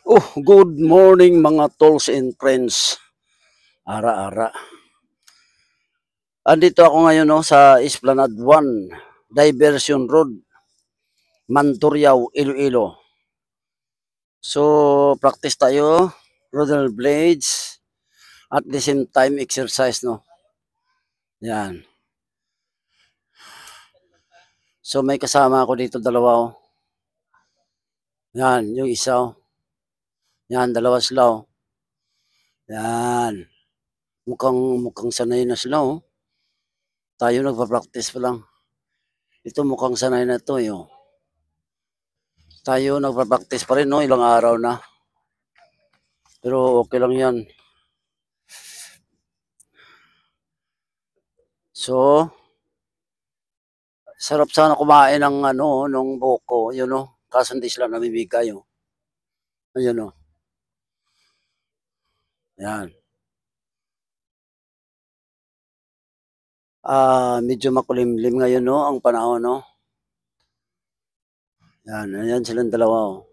Oh, good morning mga tolls and friends. Ara-ara. Andito ako ngayon no, sa Esplanade 1, Diversion Road, Manturriao, Iloilo. So, practice tayo, roller blades, at the same time exercise, no? Yan. So, may kasama ako dito dalawa, oh. Yan, yung isa, oh. Yan, dalawa sila, oh. Yan. Mukhang sanay na sila, oh. Tayo nagpa-practice pa lang. Ito mukhang sanay na to, eh, oh. Tayo nagpa-practice pa rin, no? Ilang araw na. Pero okay lang yan. So, sarap sana kumain ng nung buko, yun no. Kaso hindi sila namimigay, oh. Ayun, oh. Yan. Medyo makulimlim ngayon, no, ang panahon, no. Yan, ayan silang dalawa, oh.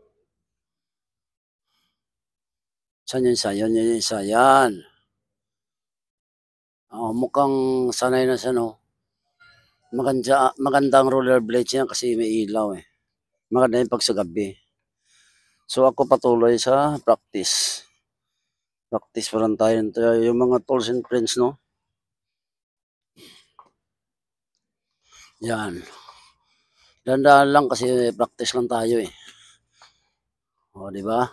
Saan yung isa? Yan, yung isa, yan. Mukhang sanay na siya, no. Magandang rollerblades yan kasi may ilaw, eh. Maganda yung pag sa gabi. So ako patuloy sa practice. Practice pa lang tayo. Yung mga tools and friends, no. Yan. Dandaan lang kasi practice lang tayo, eh. O, di ba?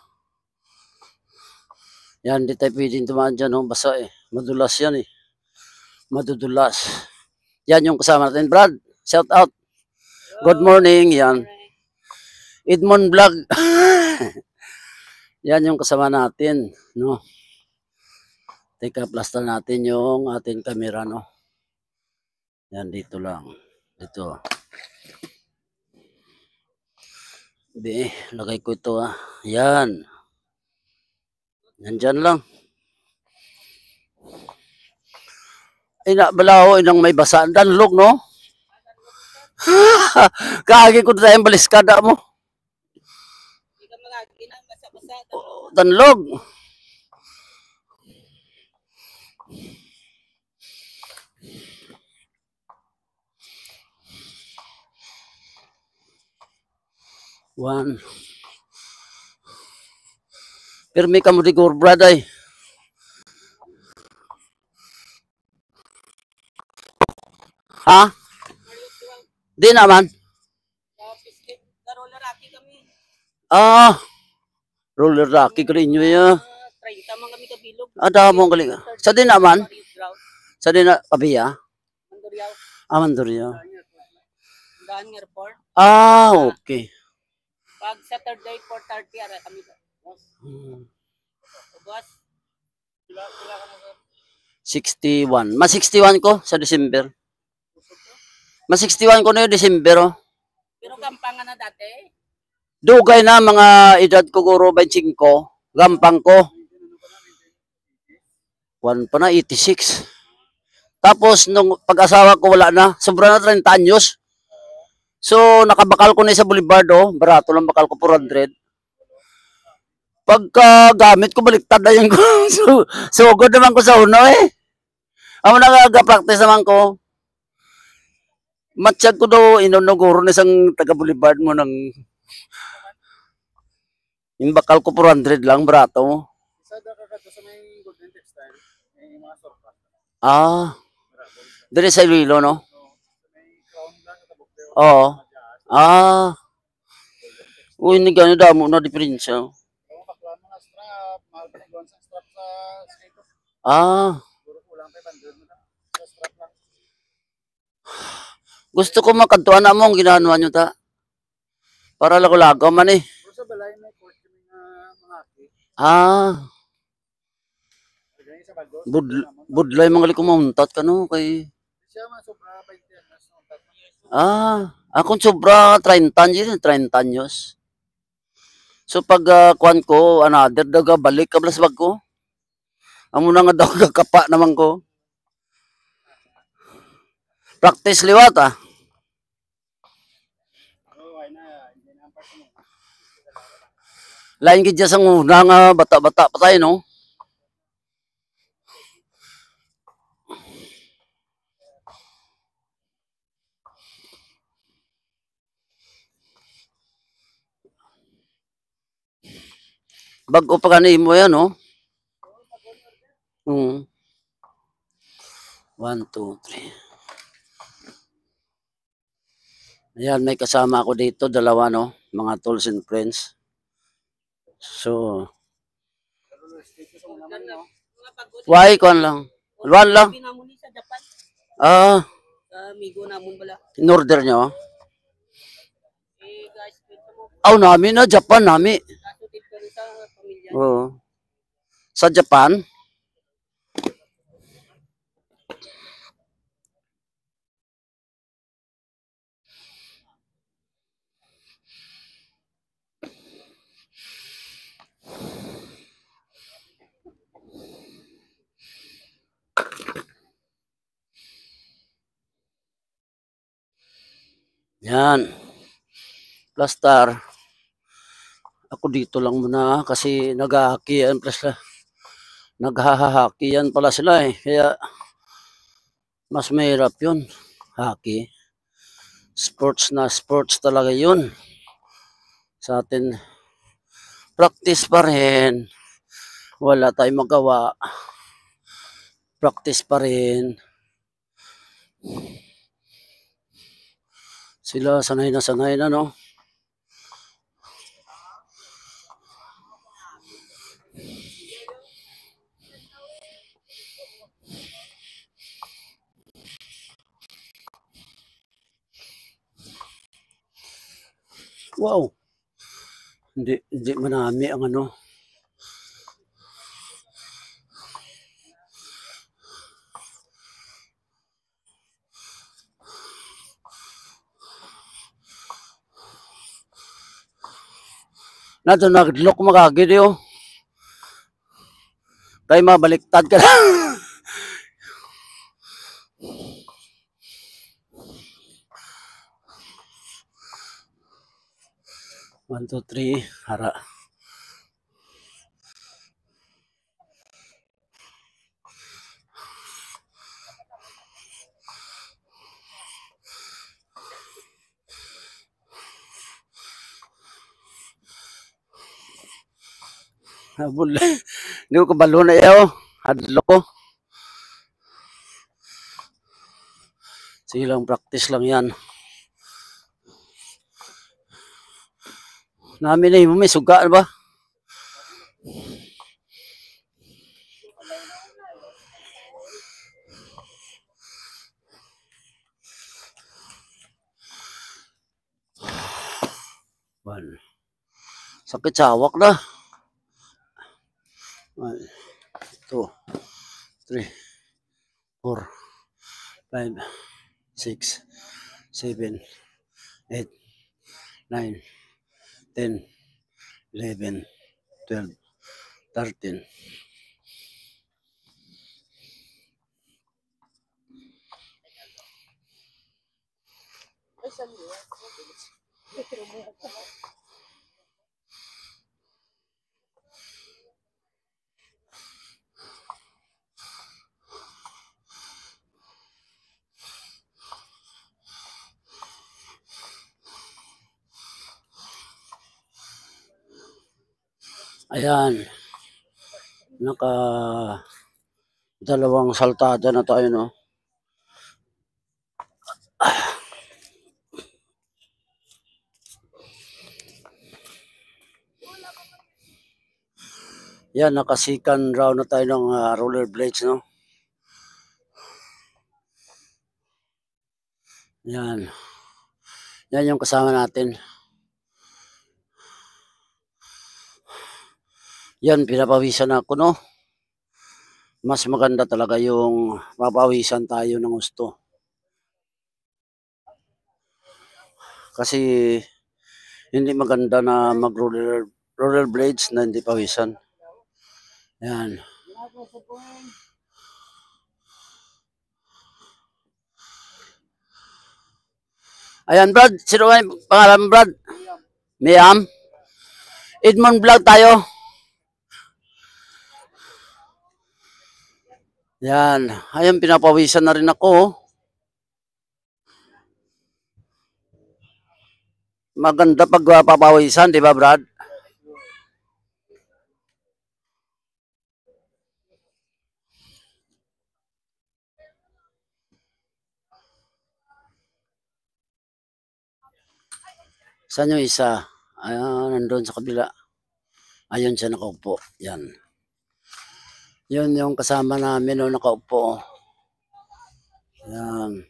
Yan, di tayo pwedeng tumaan dyan, no? Basa, eh. Madulas yan, eh. Madudulas. Yan yung kasama natin. Brad, shout out. Good morning. Yan. Edmond Vlog. Yan yung kasama natin, no? Teka, plaster natin yung ating camera, no? Yan, dito lang. Dito. Hindi, lagay ko ito, ah. Yan. Nandyan lang. Balaho, inang may basa. Danlog, no? Kaagi ko tayong baliskada mo. Danlog. One. Pirmi ka mo digor, brad, ay. Ha? Di naman. Roller rocky ka rin nyo, ya. 30 man kami kabilog. Damo ang galing. Sa din naman? Sa din na, kabiya? Manduryaw. Manduryaw. Daan ng airport. Okay. Pag Saturday, 4:30, ara kami. Boss. 61. Mas 61 ko sa December. Mas 61 ko na yung December, oh. Pero gampangan na dati. Dugay na mga edad ko guro 25. Gampang ko. 1 pa na, 86. Tapos, nung pag-asawa ko, wala na. Sobra na 30 anyos. So, nakabakal ko na sa Boulevard, oh. Barato lang bakal ko, 400. Pagka gamit ko, baliktad na yung sugod naman ko sa uno, eh. Ako nag-practice naman ko. Matsyag ko daw, inunuguro na isang taga-Boulevard mo ng yung bakal ko 400 lang, barato mo. Dili sa Iloilo, no? Oo. Uy, hindi gano'n damo na diferensya. Gusto ko makadtuan na mo ang ginawa nyo ta. Para lago-lago man, eh. Budlay mga kumuntat ka, no? Kay akong sobra 30 anyos. So pag kuan ko, another daga balik kablas bag ko. Amo na nga daw gagkapa naman ko. Practice liwat, ah. Lain gid sa una nga bata-bata pa tayo, no? Bago pa kanimo yan, no? 1, 2, 3. Ayan, may kasama ako dito, dalawa, no? Mga tools and friends. So, why kon lang? One lang. Pinamuni sa Japan. Ah, Sa amigo namon bala. in-order nyo? Guys, pwede mo. Aw, namin na, Japan, nami. Kaso dito rin sa pamilya. Oo. Sa Japan? Yan. Plastar. Ako dito lang muna kasi naghahaki yan pala. Naghahaki yan pala sila eh. Kaya mas mahirap yun. Haki. Sports na sports talaga yun. Sa atin, practice pa rin. Wala tayong magawa. Practice pa rin. Sila sanay na, no? Wow. Hindi manami ang ano. Nato naglok makagid yo. Kay mabaliktad ka na. 1, 2, 3, hara. Habol. Hindi ko kabalo na yaw. Hadlo ko. Sige lang, practice lang yan. Namin na may suga ba? One. Sakit sa hawak na. 1, 2, 3, 4, 5, 6, 7, 8, 9, 10, 11, 12, 13. Ayan. Naka dalawang saltada na tayo, no? Yan, nakasikan round na tayo ng roller blades, no? Yan. Yan yung kasama natin. Yan, pinapawisan ako, no? Mas maganda talaga yung mapawisan tayo ng gusto. Kasi hindi maganda na mag-roller blades na hindi pawisan. Yan. Ayan, Brad. Sino ba yung pangalan, Brad? Miyam? Edmond Vlog tayo. Yan. Ayan, pinapawisan na rin ako. Oh. Maganda pag papawisan, di ba, Brad? Saan yung isa? Ayan, nandun sa kabila. Ayun siya nakaupo. Yan. Yun yung kasama namin no, nakaupo. Yan.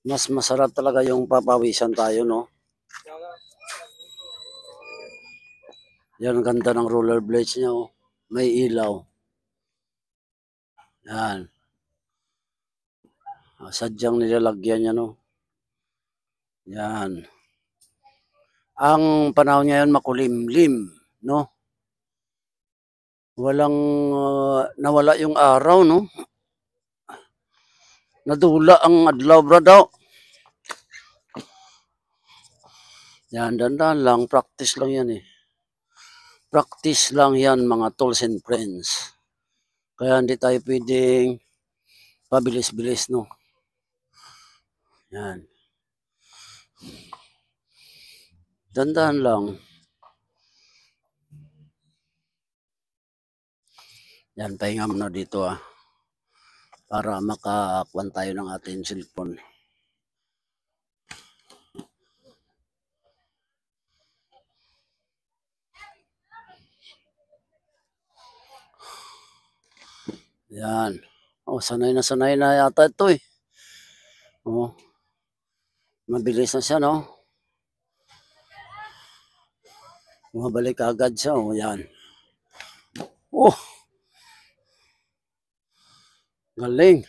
Mas masarap talaga yung papawisan tayo, no? Yan, ang ganda ng rollerblades niya, oh. May ilaw. Yan. Sadyang nilalagyan niya, no? Yan. Ang panahon ngayon makulimlim, no? Walang nawala yung araw, no? Nadula ang adlaw, bro, daw. Yan, dandan lang. Practice lang yan, eh. Practice lang yan, mga tools and friends. Kaya hindi tayo pwedeng pabilis-bilis, no? Yan. Dandan lang. Yan, pahinga muna dito, ah. Para makakuan tayo ng ating cellphone. Yan. Oh, sanay na yata ito, eh. Oh. Mabilis na siya, no? Bumabalik agad siya, oh. Yan. Oh. Galing.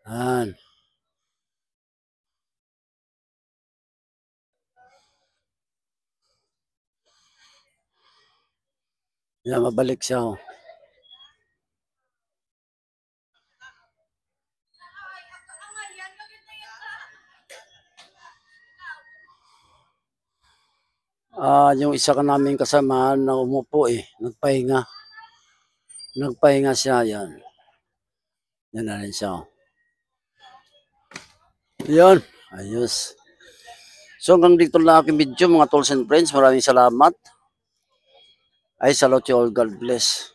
Yan. Yan, mabalik siya, oh. Yung isa ka namin kasama na umupo, eh. Nagpahinga. Nagpahinga siya, yan. Yan na rin siya, oh. Yan. Ayos. So hanggang dito lang aking video mga tools and friends. Maraming salamat. I salute you all. God bless.